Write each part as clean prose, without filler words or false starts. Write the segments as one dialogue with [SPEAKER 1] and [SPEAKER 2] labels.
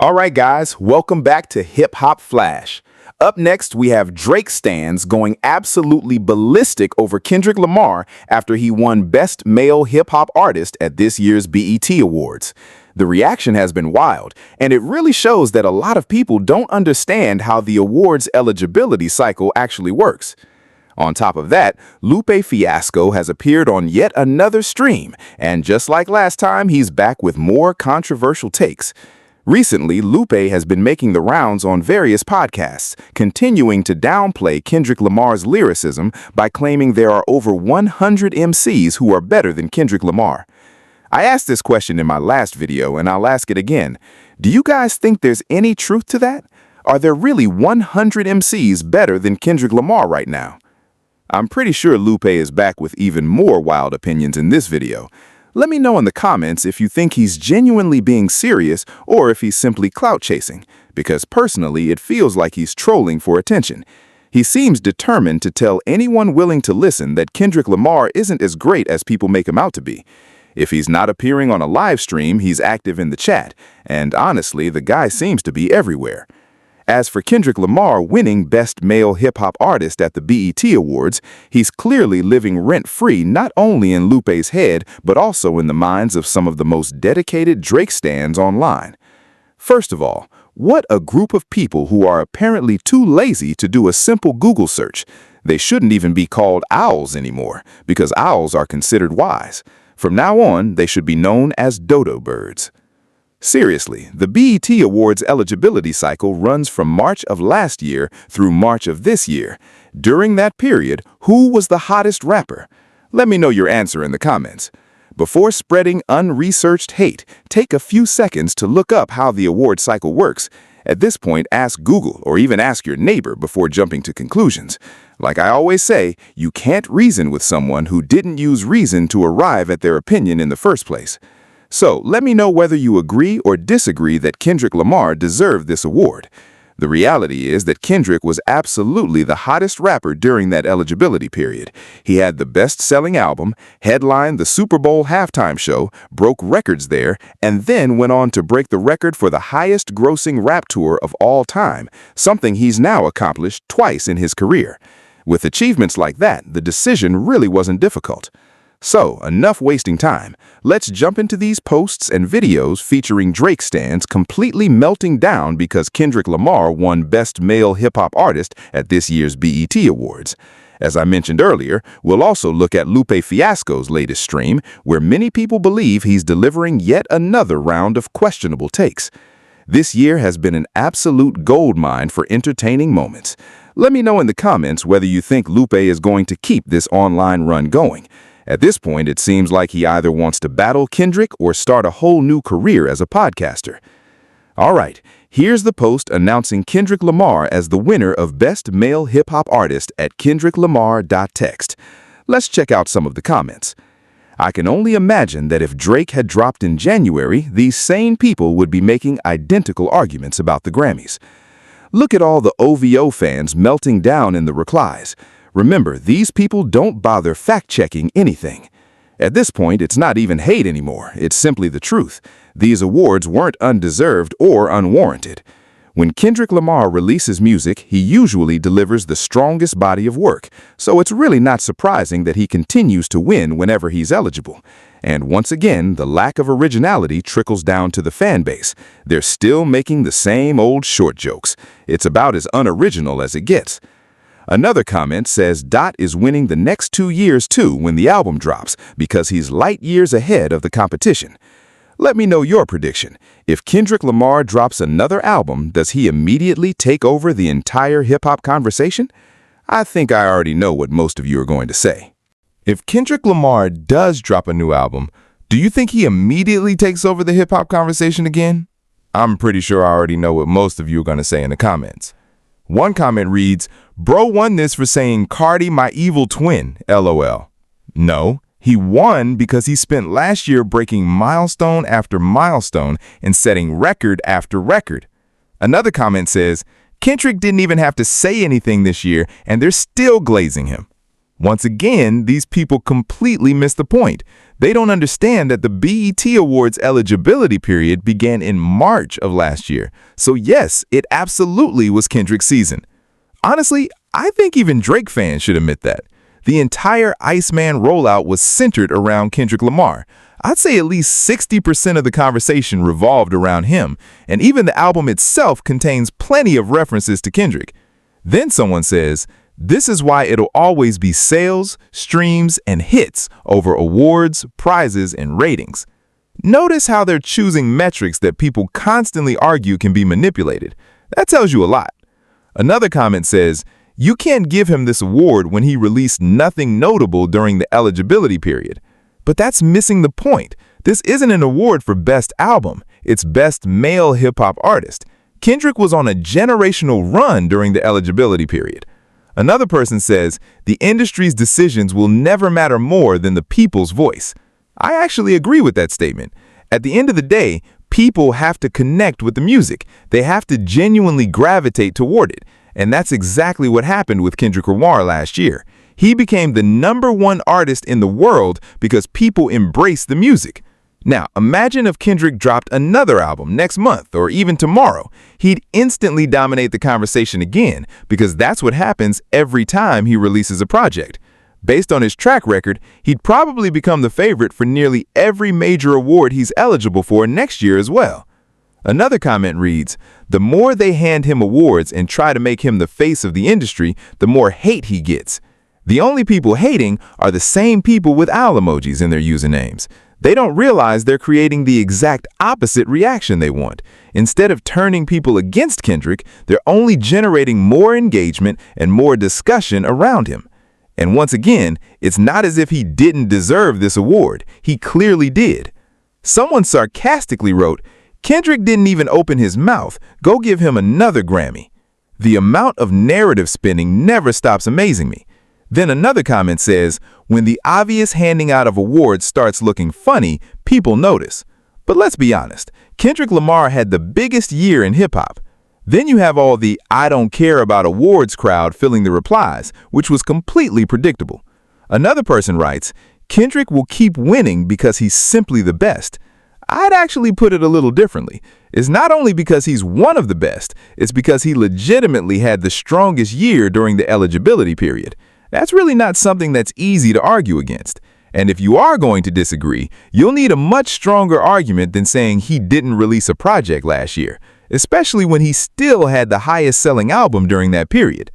[SPEAKER 1] All right, guys, welcome back to Hip Hop Flash. Up next, we have Drake stans going absolutely ballistic over Kendrick Lamar after he won Best Male Hip Hop Artist at this year's BET Awards. The reaction has been wild, and it really shows that a lot of people don't understand how the awards eligibility cycle actually works. On top of that, Lupe Fiasco has appeared on yet another stream, and just like last time, he's back with more controversial takes. Recently, Lupe has been making the rounds on various podcasts, continuing to downplay Kendrick Lamar's lyricism by claiming there are over 100 MCs who are better than Kendrick Lamar. I asked this question in my last video, and I'll ask it again. Do you guys think there's any truth to that? Are there really 100 MCs better than Kendrick Lamar right now? I'm pretty sure Lupe is back with even more wild opinions in this video. Let me know in the comments if you think he's genuinely being serious or if he's simply clout chasing, because personally it feels like he's trolling for attention. He seems determined to tell anyone willing to listen that Kendrick Lamar isn't as great as people make him out to be. If he's not appearing on a live stream, he's active in the chat, and honestly, the guy seems to be everywhere. As for Kendrick Lamar winning Best Male Hip Hop Artist at the BET Awards, he's clearly living rent-free not only in Lupe's head, but also in the minds of some of the most dedicated Drake stans online. First of all, what a group of people who are apparently too lazy to do a simple Google search. They shouldn't even be called owls anymore, because owls are considered wise. From now on, they should be known as dodo birds. Seriously, the BET Awards eligibility cycle runs from March of last year through March of this year. During that period, who was the hottest rapper? Let me know your answer in the comments. Before spreading unresearched hate, take a few seconds to look up how the award cycle works. At this point, ask Google or even ask your neighbor before jumping to conclusions. Like I always say, you can't reason with someone who didn't use reason to arrive at their opinion in the first place. So, let me know whether you agree or disagree that Kendrick Lamar deserved this award. The reality is that Kendrick was absolutely the hottest rapper during that eligibility period. He had the best-selling album, headlined the Super Bowl halftime show, broke records there, and then went on to break the record for the highest-grossing rap tour of all time, something he's now accomplished twice in his career. With achievements like that, the decision really wasn't difficult. So, enough wasting time. Let's jump into these posts and videos featuring Drake stans completely melting down because Kendrick Lamar won Best Male Hip Hop Artist at this year's BET Awards. As I mentioned earlier, we'll also look at Lupe Fiasco's latest stream, where many people believe he's delivering yet another round of questionable takes. This year has been an absolute goldmine for entertaining moments. Let me know in the comments whether you think Lupe is going to keep this online run going. At this point, it seems like he either wants to battle Kendrick or start a whole new career as a podcaster. All right, here's the post announcing Kendrick Lamar as the winner of Best Male Hip Hop Artist at kendricklamar.txt. Let's check out some of the comments. I can only imagine that if Drake had dropped in January, these same people would be making identical arguments about the Grammys. Look at all the OVO fans melting down in the replies. Remember, these people don't bother fact-checking anything. At this point, it's not even hate anymore. It's simply the truth. These awards weren't undeserved or unwarranted. When Kendrick Lamar releases music, he usually delivers the strongest body of work, so it's really not surprising that he continues to win whenever he's eligible. And once again, the lack of originality trickles down to the fan base. They're still making the same old short jokes. It's about as unoriginal as it gets. Another comment says Dot is winning the next 2 years too when the album drops because he's light years ahead of the competition. Let me know your prediction. If Kendrick Lamar drops another album, does he immediately take over the entire hip-hop conversation? I think I already know what most of you are going to say.
[SPEAKER 2] If Kendrick Lamar does drop a new album, do you think he immediately takes over the hip-hop conversation again? I'm pretty sure I already know what most of you are going to say in the comments. One comment reads, "Bro won this for saying Cardi my evil twin, LOL." No, he won because he spent last year breaking milestone after milestone and setting record after record. Another comment says, Kendrick didn't even have to say anything this year and they're still glazing him. Once again, these people completely miss the point. They don't understand that the BET Awards eligibility period began in March of last year. So yes, it absolutely was Kendrick's season. Honestly, I think even Drake fans should admit that. The entire Iceman rollout was centered around Kendrick Lamar. I'd say at least 60% of the conversation revolved around him, and even the album itself contains plenty of references to Kendrick. Then someone says, this is why it'll always be sales, streams, and hits over awards, prizes, and ratings. Notice how they're choosing metrics that people constantly argue can be manipulated. That tells you a lot. Another comment says, you can't give him this award when he released nothing notable during the eligibility period. But that's missing the point. This isn't an award for Best Album. It's Best Male Hip-Hop Artist. Kendrick was on a generational run during the eligibility period. Another person says, the industry's decisions will never matter more than the people's voice. I actually agree with that statement. At the end of the day, people have to connect with the music. They have to genuinely gravitate toward it. And that's exactly what happened with Kendrick Lamar last year. He became the #1 artist in the world because people embraced the music. Now, imagine if Kendrick dropped another album next month or even tomorrow. He'd instantly dominate the conversation again because that's what happens every time he releases a project. Based on his track record, he'd probably become the favorite for nearly every major award he's eligible for next year as well. Another comment reads, the more they hand him awards and try to make him the face of the industry, the more hate he gets. The only people hating are the same people with owl emojis in their usernames. They don't realize they're creating the exact opposite reaction they want. Instead of turning people against Kendrick, they're only generating more engagement and more discussion around him. And once again, it's not as if he didn't deserve this award. He clearly did. Someone sarcastically wrote, Kendrick didn't even open his mouth. Go give him another Grammy. The amount of narrative spinning never stops amazing me. Then another comment says, when the obvious handing out of awards starts looking funny, people notice. But let's be honest, Kendrick Lamar had the biggest year in hip-hop. Then you have all the I don't care about awards crowd filling the replies, which was completely predictable. Another person writes, Kendrick will keep winning because he's simply the best. I'd actually put it a little differently. It's not only because he's one of the best, it's because he legitimately had the strongest year during the eligibility period. That's really not something that's easy to argue against. And if you are going to disagree, you'll need a much stronger argument than saying he didn't release a project last year, especially when he still had the highest selling album during that period.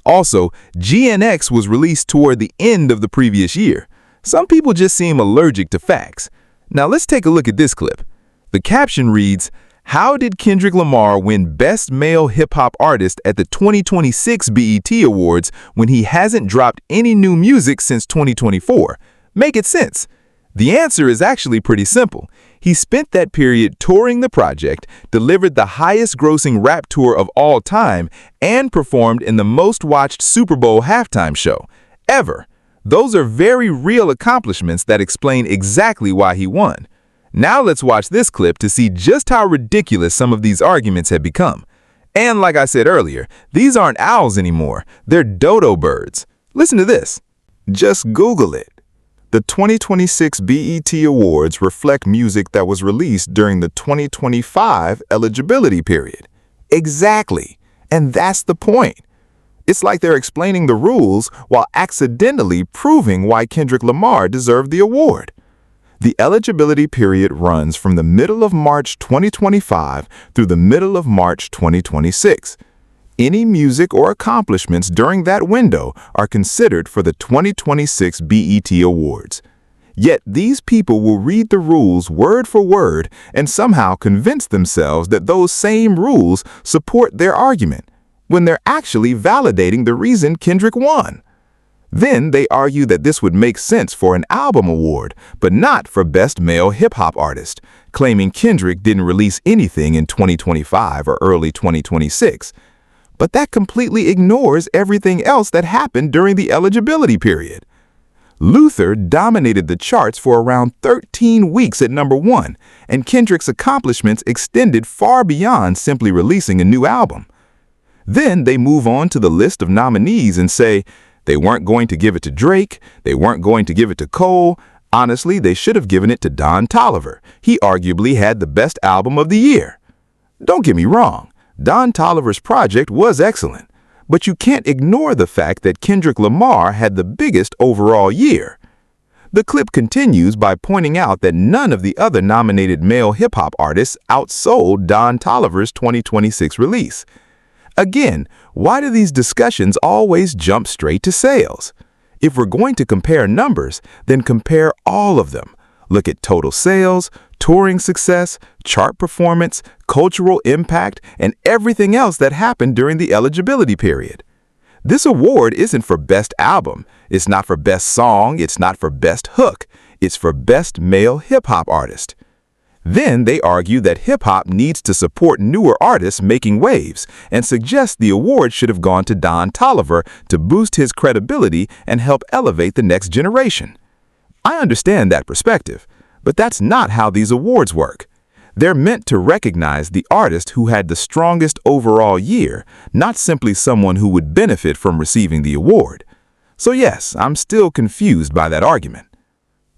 [SPEAKER 2] Also, GNX was released toward the end of the previous year. Some people just seem allergic to facts. Now let's take a look at this clip. The caption reads, how did Kendrick Lamar win Best Male Hip-Hop Artist at the 2026 BET Awards when he hasn't dropped any new music since 2024? Make it sense. The answer is actually pretty simple. He spent that period touring the project, delivered the highest-grossing rap tour of all time, and performed in the most-watched Super Bowl halftime show ever. Those are very real accomplishments that explain exactly why he won. Now let's watch this clip to see just how ridiculous some of these arguments have become. And like I said earlier, these aren't owls anymore. They're dodo birds. Listen to this. Just Google it. The 2026 BET Awards reflect music that was released during the 2025 eligibility period. Exactly. And that's the point. It's like they're explaining the rules while accidentally proving why Kendrick Lamar deserved the award. The eligibility period runs from the middle of March 2025 through the middle of March 2026. Any music or accomplishments during that window are considered for the 2026 BET Awards. Yet these people will read the rules word for word and somehow convince themselves that those same rules support their argument, when they're actually validating the reason Kendrick won. Then they argue that this would make sense for an album award, but not for Best Male Hip-Hop Artist, claiming Kendrick didn't release anything in 2025 or early 2026. But that completely ignores everything else that happened during the eligibility period. Luther dominated the charts for around 13 weeks at #1, and Kendrick's accomplishments extended far beyond simply releasing a new album. Then they move on to the list of nominees and say,
[SPEAKER 1] They weren't going to give it to Drake. They weren't going to give it to Cole. Honestly, they should have given it to Don Toliver. He arguably had the best album of the year. Don't get me wrong, Don Toliver's project was excellent, but you can't ignore the fact that Kendrick Lamar had the biggest overall year. The clip continues by pointing out that none of the other nominated male hip-hop artists outsold Don Toliver's 2026 release. Again, why do these discussions always jump straight to sales? If we're going to compare numbers, then compare all of them. Look at total sales, touring success, chart performance, cultural impact, and everything else that happened during the eligibility period. This award isn't for best album, it's not for best song, it's not for best hook, it's for best male hip-hop artist. Then they argue that hip-hop needs to support newer artists making waves and suggest the award should have gone to Don Toliver to boost his credibility and help elevate the next generation. I understand that perspective, but that's not how these awards work. They're meant to recognize the artist who had the strongest overall year, not simply someone who would benefit from receiving the award. So yes, I'm still confused by that argument.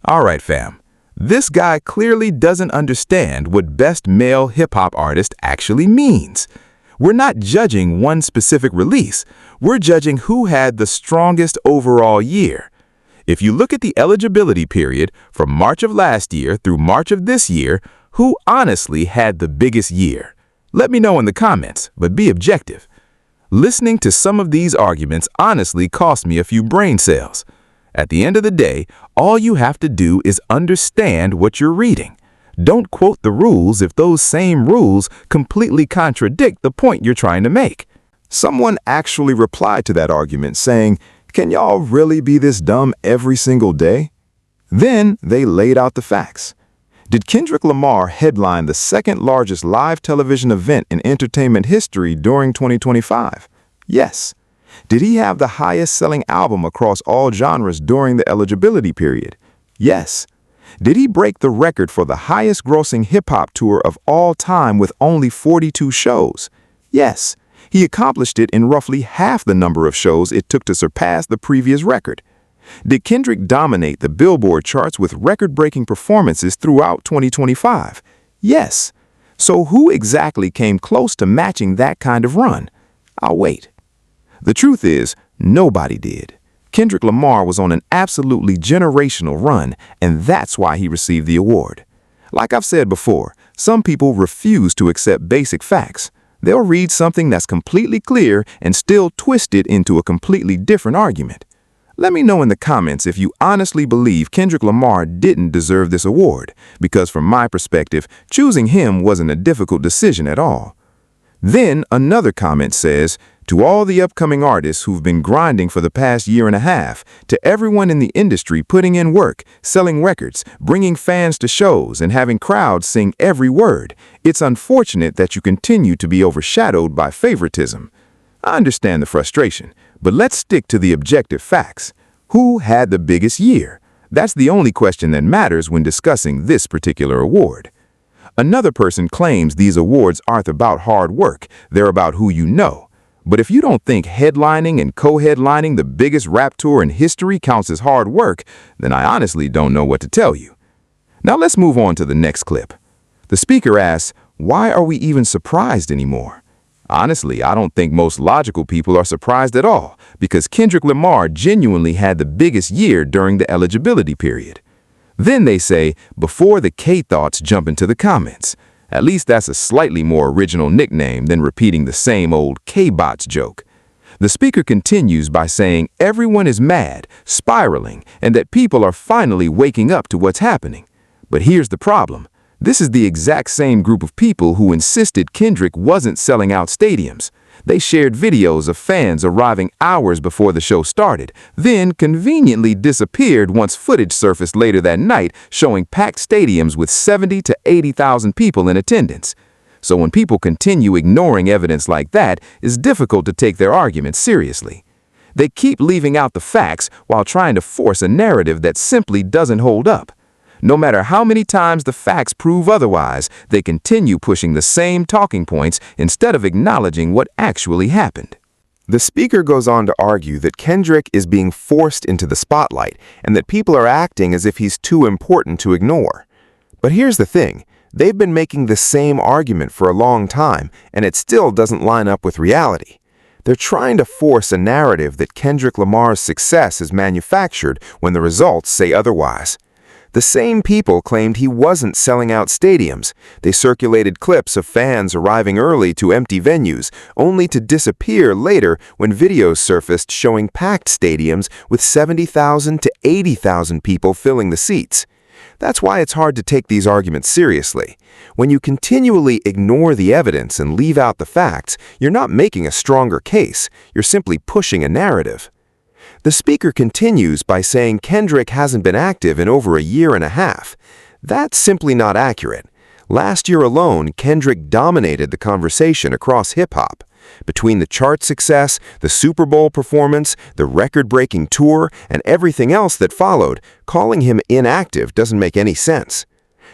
[SPEAKER 1] All right, fam. This guy clearly doesn't understand what best male hip-hop artist actually means. We're not judging one specific release. We're judging who had the strongest overall year. If you look at the eligibility period from March of last year through March of this year, who honestly had the biggest year? Let me know in the comments, but be objective. Listening to some of these arguments honestly cost me a few brain cells. At the end of the day, all you have to do is understand what you're reading. Don't quote the rules if those same rules completely contradict the point you're trying to make. Someone actually replied to that argument saying, "Can y'all really be this dumb every single day?" Then they laid out the facts. Did Kendrick Lamar headline the second largest live television event in entertainment history during 2025? Yes. Did he have the highest-selling album across all genres during the eligibility period? Yes. Did he break the record for the highest-grossing hip-hop tour of all time with only 42 shows? Yes. He accomplished it in roughly half the number of shows it took to surpass the previous record. Did Kendrick dominate the Billboard charts with record-breaking performances throughout 2025? Yes. So who exactly came close to matching that kind of run? I'll wait. The truth is, nobody did. Kendrick Lamar was on an absolutely generational run, and that's why he received the award. Like I've said before, some people refuse to accept basic facts. They'll read something that's completely clear and still twist it into a completely different argument. Let me know in the comments if you honestly believe Kendrick Lamar didn't deserve this award, because from my perspective, choosing him wasn't a difficult decision at all. Then another comment says, "To all the upcoming artists who've been grinding for the past year and a half, to everyone in the industry putting in work, selling records, bringing fans to shows, and having crowds sing every word, it's unfortunate that you continue to be overshadowed by favoritism." I understand the frustration, but let's stick to the objective facts. Who had the biggest year? That's the only question that matters when discussing this particular award. Another person claims these awards aren't about hard work, they're about who you know. But if you don't think headlining and co-headlining the biggest rap tour in history counts as hard work, then I honestly don't know what to tell you. Now let's move on to the next clip. The speaker asks, "Why are we even surprised anymore?" Honestly, I don't think most logical people are surprised at all, because Kendrick Lamar genuinely had the biggest year during the eligibility period. Then they say, "Before the K-Thoughts jump into the comments." At least that's a slightly more original nickname than repeating the same old K-Bots joke. The speaker continues by saying everyone is mad, spiraling, and that people are finally waking up to what's happening. But here's the problem. This is the exact same group of people who insisted Kendrick wasn't selling out stadiums. They shared videos of fans arriving hours before the show started, then conveniently disappeared once footage surfaced later that night showing packed stadiums with 70 to 80,000 people in attendance. So when people continue ignoring evidence like that, it's difficult to take their arguments seriously. They keep leaving out the facts while trying to force a narrative that simply doesn't hold up. No matter how many times the facts prove otherwise, they continue pushing the same talking points instead of acknowledging what actually happened.
[SPEAKER 3] The speaker goes on to argue that Kendrick is being forced into the spotlight and that people are acting as if he's too important to ignore. But here's the thing. They've been making the same argument for a long time, and it still doesn't line up with reality. They're trying to force a narrative that Kendrick Lamar's success is manufactured when the results say otherwise. The same people claimed he wasn't selling out stadiums. They circulated clips of fans arriving early to empty venues, only to disappear later when videos surfaced showing packed stadiums with 70,000 to 80,000 people filling the seats. That's why it's hard to take these arguments seriously. When you continually ignore the evidence and leave out the facts, you're not making a stronger case, you're simply pushing a narrative. The speaker continues by saying Kendrick hasn't been active in over a year and a half. That's simply not accurate. Last year alone, Kendrick dominated the conversation across hip-hop. Between the chart success, the Super Bowl performance, the record-breaking tour, and everything else that followed, calling him inactive doesn't make any sense.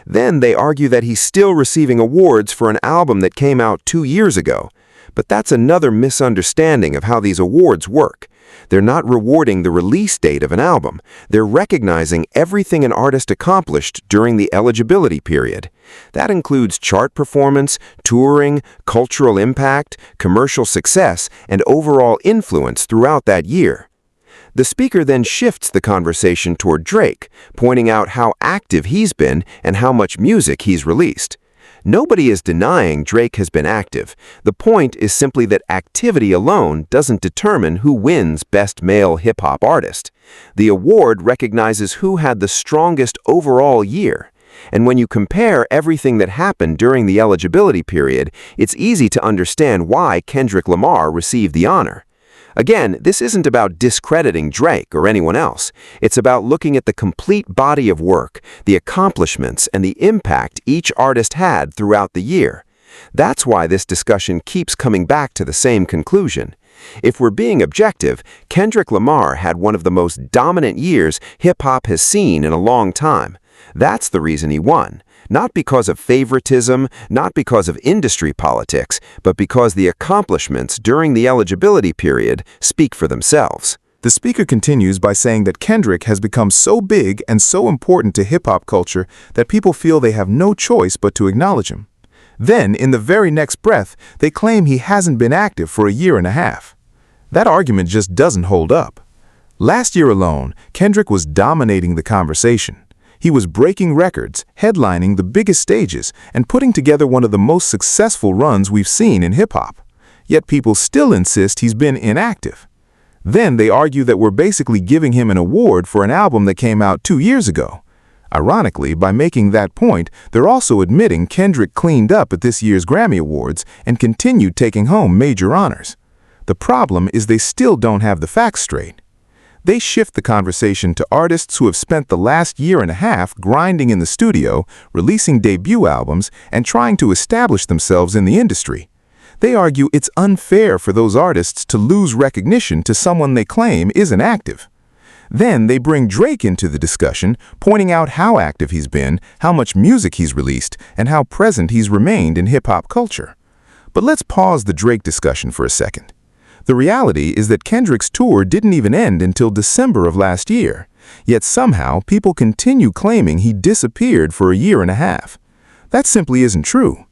[SPEAKER 3] Then they argue that he's still receiving awards for an album that came out 2 years ago. But that's another misunderstanding of how these awards work. They're not rewarding the release date of an album. They're recognizing everything an artist accomplished during the eligibility period. That includes chart performance, touring, cultural impact, commercial success, and overall influence throughout that year. The speaker then shifts the conversation toward Drake, pointing out how active he's been and how much music he's released. Nobody is denying Drake has been active. The point is simply that activity alone doesn't determine who wins Best Male Hip-Hop Artist. The award recognizes who had the strongest overall year. And when you compare everything that happened during the eligibility period, it's easy to understand why Kendrick Lamar received the honor. Again, this isn't about discrediting Drake or anyone else. It's about looking at the complete body of work, the accomplishments, and the impact each artist had throughout the year. That's why this discussion keeps coming back to the same conclusion. If we're being objective, Kendrick Lamar had one of the most dominant years hip-hop has seen in a long time. That's the reason he won. Not because of favoritism, not because of industry politics, but because the accomplishments during the eligibility period speak for themselves.
[SPEAKER 1] The speaker continues by saying that Kendrick has become so big and so important to hip-hop culture that people feel they have no choice but to acknowledge him. Then, in the very next breath, they claim he hasn't been active for a year and a half. That argument just doesn't hold up. Last year alone, Kendrick was dominating the conversation. He was breaking records, headlining the biggest stages, and putting together one of the most successful runs we've seen in hip-hop. Yet people still insist he's been inactive. Then they argue that we're basically giving him an award for an album that came out 2 years ago. Ironically, by making that point, they're also admitting Kendrick cleaned up at this year's Grammy Awards and continued taking home major honors. The problem is they still don't have the facts straight. They shift the conversation to artists who have spent the last year and a half grinding in the studio, releasing debut albums, and trying to establish themselves in the industry. They argue it's unfair for those artists to lose recognition to someone they claim isn't active. Then they bring Drake into the discussion, pointing out how active he's been, how much music he's released, and how present he's remained in hip-hop culture. But let's pause the Drake discussion for a second. The reality is that Kendrick's tour didn't even end until December of last year, yet somehow people continue claiming he disappeared for a year and a half. That simply isn't true.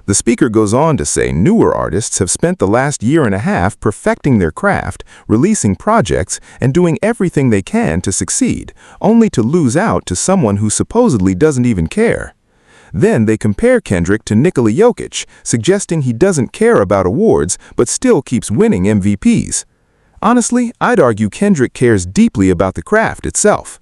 [SPEAKER 1] The speaker goes on to say newer artists have spent the last year and a half perfecting their craft, releasing projects, and doing everything they can to succeed, only to lose out to someone who supposedly doesn't even care. Then they compare Kendrick to Nikola Jokic, suggesting he doesn't care about awards but still keeps winning MVPs. Honestly, I'd argue Kendrick cares deeply about the craft itself.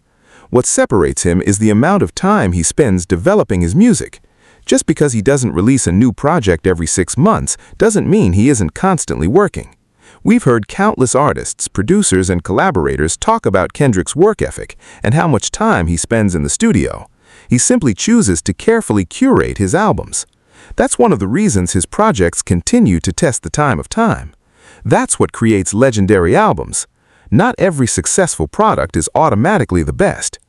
[SPEAKER 1] What separates him is the amount of time he spends developing his music. Just because he doesn't release a new project every 6 months doesn't mean he isn't constantly working. We've heard countless artists, producers, and collaborators talk about Kendrick's work ethic and how much time he spends in the studio. He simply chooses to carefully curate his albums. That's one of the reasons his projects continue to test the time of time. That's what creates legendary albums. Not every successful product is automatically the best.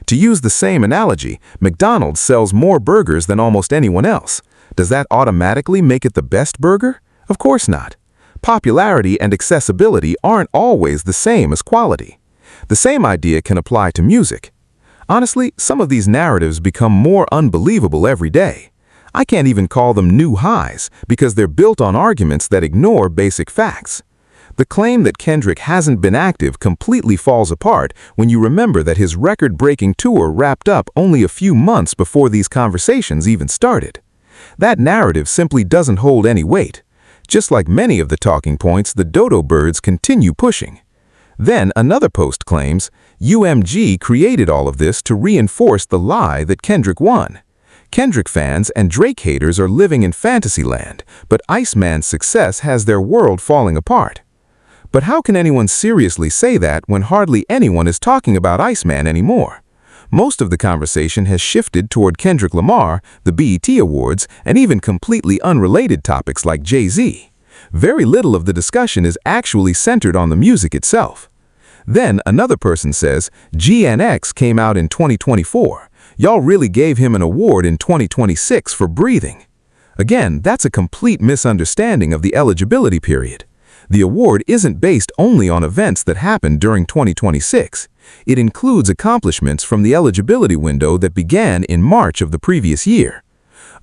[SPEAKER 1] To use the same analogy, McDonald's sells more burgers than almost anyone else. Does that automatically make it the best burger? Of course not. popularity and accessibility aren't always the same as quality. The same idea can apply to music. Honestly, some of these narratives become more unbelievable every day. I can't even call them new highs because they're built on arguments that ignore basic facts. The claim that Kendrick hasn't been active completely falls apart when you remember that his record-breaking tour wrapped up only a few months before these conversations even started. That narrative simply doesn't hold any weight. Just like many of the talking points, the dodo birds continue pushing. Then another post claims, UMG created all of this to reinforce the lie that Kendrick won. Kendrick fans and Drake haters are living in fantasy land, but Iceman's success has their world falling apart. But how can anyone seriously say that when hardly anyone is talking about Iceman anymore? Most of the conversation has shifted toward Kendrick Lamar, the BET Awards, and even completely unrelated topics like Jay-Z. Very little of the discussion is actually centered on the music itself. Then another person says, GNX came out in 2024. Y'all really gave him an award in 2026 for breathing. Again, that's a complete misunderstanding of the eligibility period. The award isn't based only on events that happened during 2026. It includes accomplishments from the eligibility window that began in March of the previous year.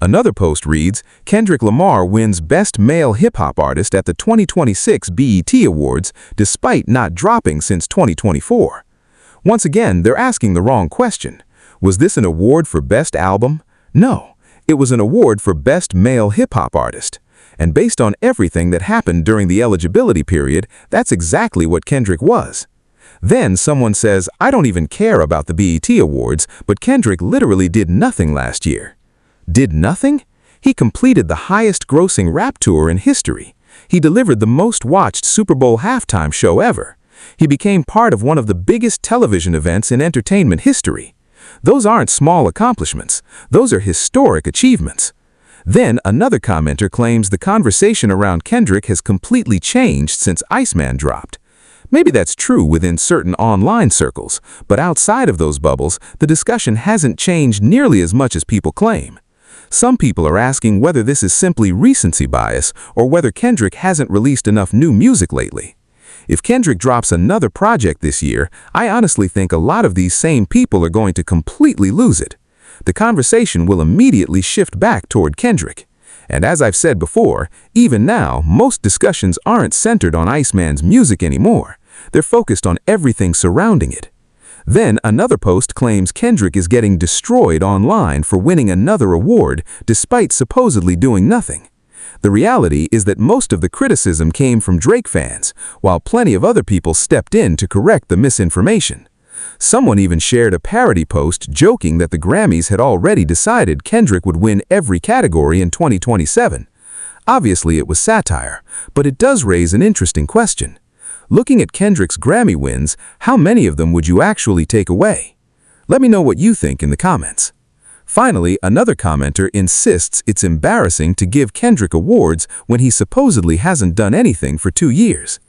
[SPEAKER 1] Another post reads, Kendrick Lamar wins Best Male Hip-Hop Artist at the 2026 BET Awards despite not dropping since 2024. Once again, they're asking the wrong question. Was this an award for Best Album? No, it was an award for Best Male Hip-Hop Artist. And based on everything that happened during the eligibility period, that's exactly what Kendrick was. Then someone says, I don't even care about the BET Awards, but Kendrick literally did nothing last year. Did nothing? He completed the highest-grossing rap tour in history. He delivered the most-watched Super Bowl halftime show ever. He became part of one of the biggest television events in entertainment history. Those aren't small accomplishments. Those are historic achievements. Then another commenter claims the conversation around Kendrick has completely changed since Iceman dropped. Maybe that's true within certain online circles, but outside of those bubbles, the discussion hasn't changed nearly as much as people claim. Some people are asking whether this is simply recency bias or whether Kendrick hasn't released enough new music lately. If Kendrick drops another project this year, I honestly think a lot of these same people are going to completely lose it. The conversation will immediately shift back toward Kendrick. And as I've said before, even now, most discussions aren't centered on Iceman's music anymore. They're focused on everything surrounding it. Then another post claims Kendrick is getting destroyed online for winning another award despite supposedly doing nothing. The reality is that most of the criticism came from Drake fans, while plenty of other people stepped in to correct the misinformation. Someone even shared a parody post joking that the Grammys had already decided Kendrick would win every category in 2027. Obviously, it was satire, but it does raise an interesting question. Looking at Kendrick's Grammy wins, how many of them would you actually take away? Let me know what you think in the comments. Finally, another commenter insists it's embarrassing to give Kendrick awards when he supposedly hasn't done anything for 2 years.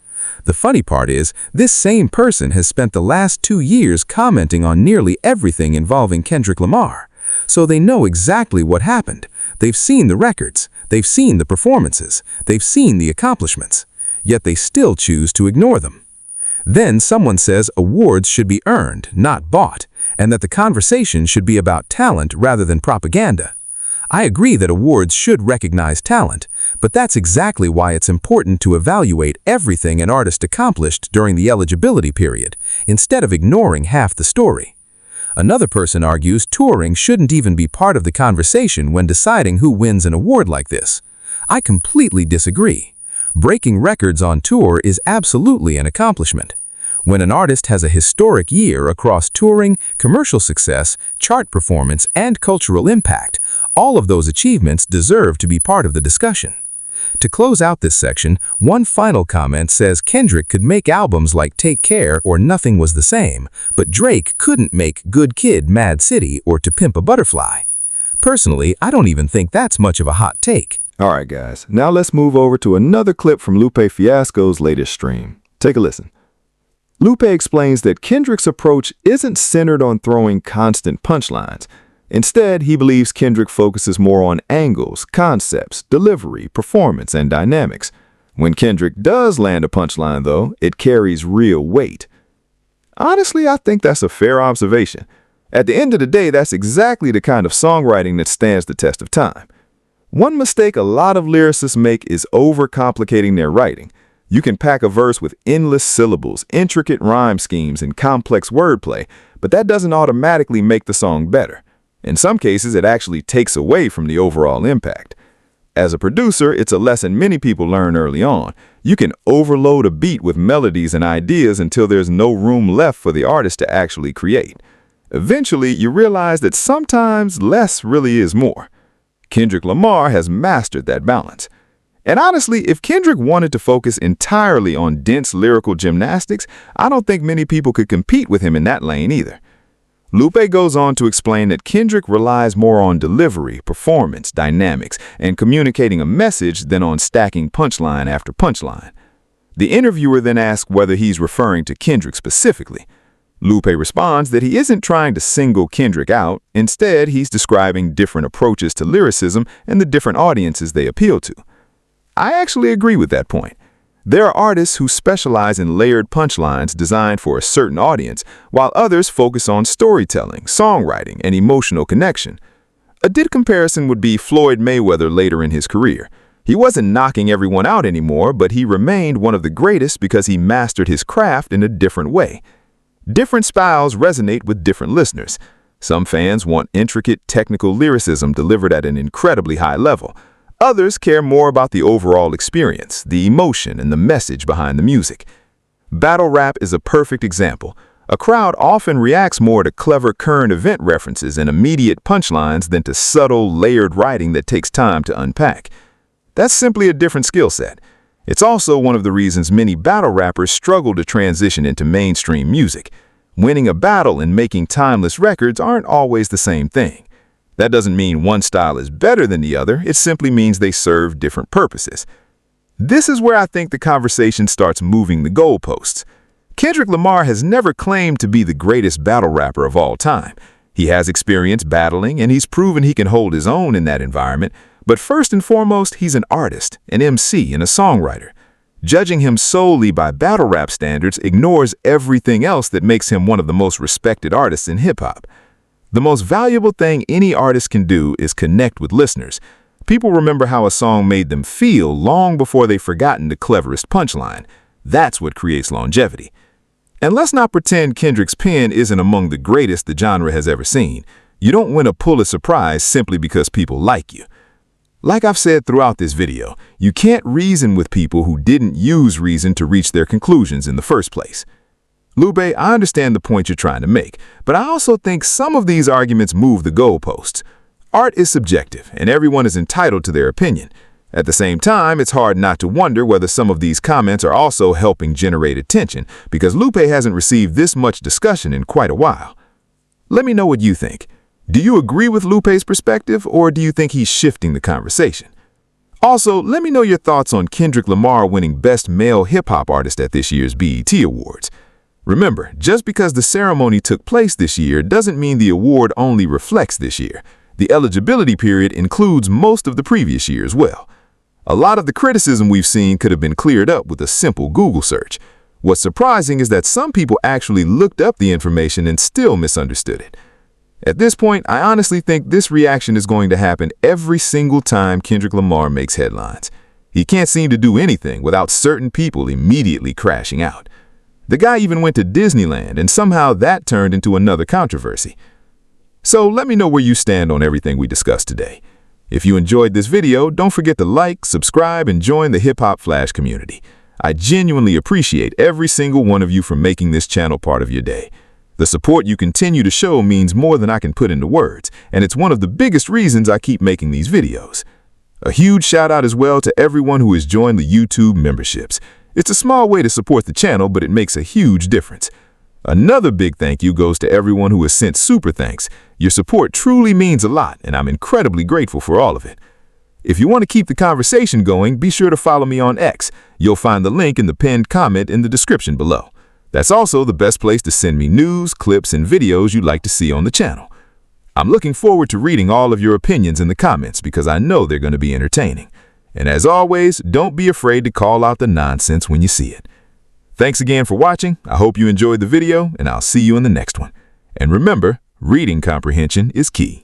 [SPEAKER 1] The funny part is, this same person has spent the last 2 years commenting on nearly everything involving Kendrick Lamar. So they know exactly what happened. They've seen the records, they've seen the performances, they've seen the accomplishments. Yet they still choose to ignore them. Then someone says awards should be earned, not bought, and that the conversation should be about talent rather than propaganda. I agree that awards should recognize talent, but that's exactly why it's important to evaluate everything an artist accomplished during the eligibility period, instead of ignoring half the story. Another person argues touring shouldn't even be part of the conversation when deciding who wins an award like this. I completely disagree. Breaking records on tour is absolutely an accomplishment. When an artist has a historic year across touring, commercial success, chart performance, and cultural impact, all of those achievements deserve to be part of the discussion. To close out this section, one final comment says Kendrick could make albums like Take Care or Nothing Was the Same, but Drake couldn't make Good Kid, Mad City or To Pimp a Butterfly. Personally, I don't even think that's much of a hot take.
[SPEAKER 3] Alright guys, now let's move over to another clip from Lupe Fiasco's latest stream. Take a listen. Lupe explains that Kendrick's approach isn't centered on throwing constant punchlines. Instead, he believes Kendrick focuses more on angles, concepts, delivery, performance, and dynamics.
[SPEAKER 1] When Kendrick does land a punchline, though, it carries real weight. Honestly, I think that's a fair observation. At the end of the day, that's exactly the kind of songwriting that stands the test of time. One mistake a lot of lyricists make is overcomplicating their writing. You can pack a verse with endless syllables, intricate rhyme schemes, and complex wordplay, but that doesn't automatically make the song better. In some cases, it actually takes away from the overall impact. As a producer, it's a lesson many people learn early on. You can overload a beat with melodies and ideas until there's no room left for the artist to actually create. Eventually, you realize that sometimes less really is more. Kendrick Lamar has mastered that balance. And honestly, if Kendrick wanted to focus entirely on dense lyrical gymnastics, I don't think many people could compete with him in that lane either. Lupe goes on to explain that Kendrick relies more on delivery, performance, dynamics, and communicating a message than on stacking punchline after punchline. The interviewer then asks whether he's referring to Kendrick specifically. Lupe responds that he isn't trying to single Kendrick out. Instead, he's describing different approaches to lyricism and the different audiences they appeal to. I actually agree with that point. There are artists who specialize in layered punchlines designed for a certain audience, while others focus on storytelling, songwriting, and emotional connection. A good comparison would be Floyd Mayweather later in his career. He wasn't knocking everyone out anymore, but he remained one of the greatest because he mastered his craft in a different way. Different styles resonate with different listeners. Some fans want intricate technical lyricism delivered at an incredibly high level. Others care more about the overall experience, the emotion, and the message behind the music. Battle rap is a perfect example. A crowd often reacts more to clever current event references and immediate punchlines than to subtle, layered writing that takes time to unpack. That's simply a different skill set. It's also one of the reasons many battle rappers struggle to transition into mainstream music. Winning a battle and making timeless records aren't always the same thing. That doesn't mean one style is better than the other, it simply means they serve different purposes. This is where I think the conversation starts moving the goalposts. Kendrick Lamar has never claimed to be the greatest battle rapper of all time. He has experience battling, and he's proven he can hold his own in that environment, but first and foremost, he's an artist, an MC, and a songwriter. Judging him solely by battle rap standards ignores everything else that makes him one of the most respected artists in hip-hop. The most valuable thing any artist can do is connect with listeners. People remember how a song made them feel long before they've forgotten the cleverest punchline. That's what creates longevity. And let's not pretend Kendrick's pen isn't among the greatest the genre has ever seen. You don't win a Pulitzer Prize simply because people like you. Like I've said throughout this video, you can't reason with people who didn't use reason to reach their conclusions in the first place. Lupe, I understand the point you're trying to make, but I also think some of these arguments move the goalposts. Art is subjective, and everyone is entitled to their opinion. At the same time, it's hard not to wonder whether some of these comments are also helping generate attention, because Lupe hasn't received this much discussion in quite a while. Let me know what you think. Do you agree with Lupe's perspective, or do you think he's shifting the conversation? Also, let me know your thoughts on Kendrick Lamar winning Best Male Hip-Hop Artist at this year's BET Awards. Remember, just because the ceremony took place this year doesn't mean the award only reflects this year. The eligibility period includes most of the previous year as well. A lot of the criticism we've seen could have been cleared up with a simple Google search. What's surprising is that some people actually looked up the information and still misunderstood it. At this point, I honestly think this reaction is going to happen every single time Kendrick Lamar makes headlines. He can't seem to do anything without certain people immediately crashing out. The guy even went to Disneyland, and somehow that turned into another controversy. So let me know where you stand on everything we discussed today. If you enjoyed this video, don't forget to like, subscribe, and join the Hip Hop Flash community. I genuinely appreciate every single one of you for making this channel part of your day. The support you continue to show means more than I can put into words, and it's one of the biggest reasons I keep making these videos. A huge shout out as well to everyone who has joined the YouTube memberships. It's a small way to support the channel, but it makes a huge difference. Another big thank you goes to everyone who has sent super thanks. Your support truly means a lot, and I'm incredibly grateful for all of it. If you want to keep the conversation going, be sure to follow me on X. You'll find the link in the pinned comment in the description below. That's also the best place to send me news, clips, and videos you'd like to see on the channel. I'm looking forward to reading all of your opinions in the comments because I know they're going to be entertaining. And as always, don't be afraid to call out the nonsense when you see it. Thanks again for watching. I hope you enjoyed the video, and I'll see you in the next one. And remember, reading comprehension is key.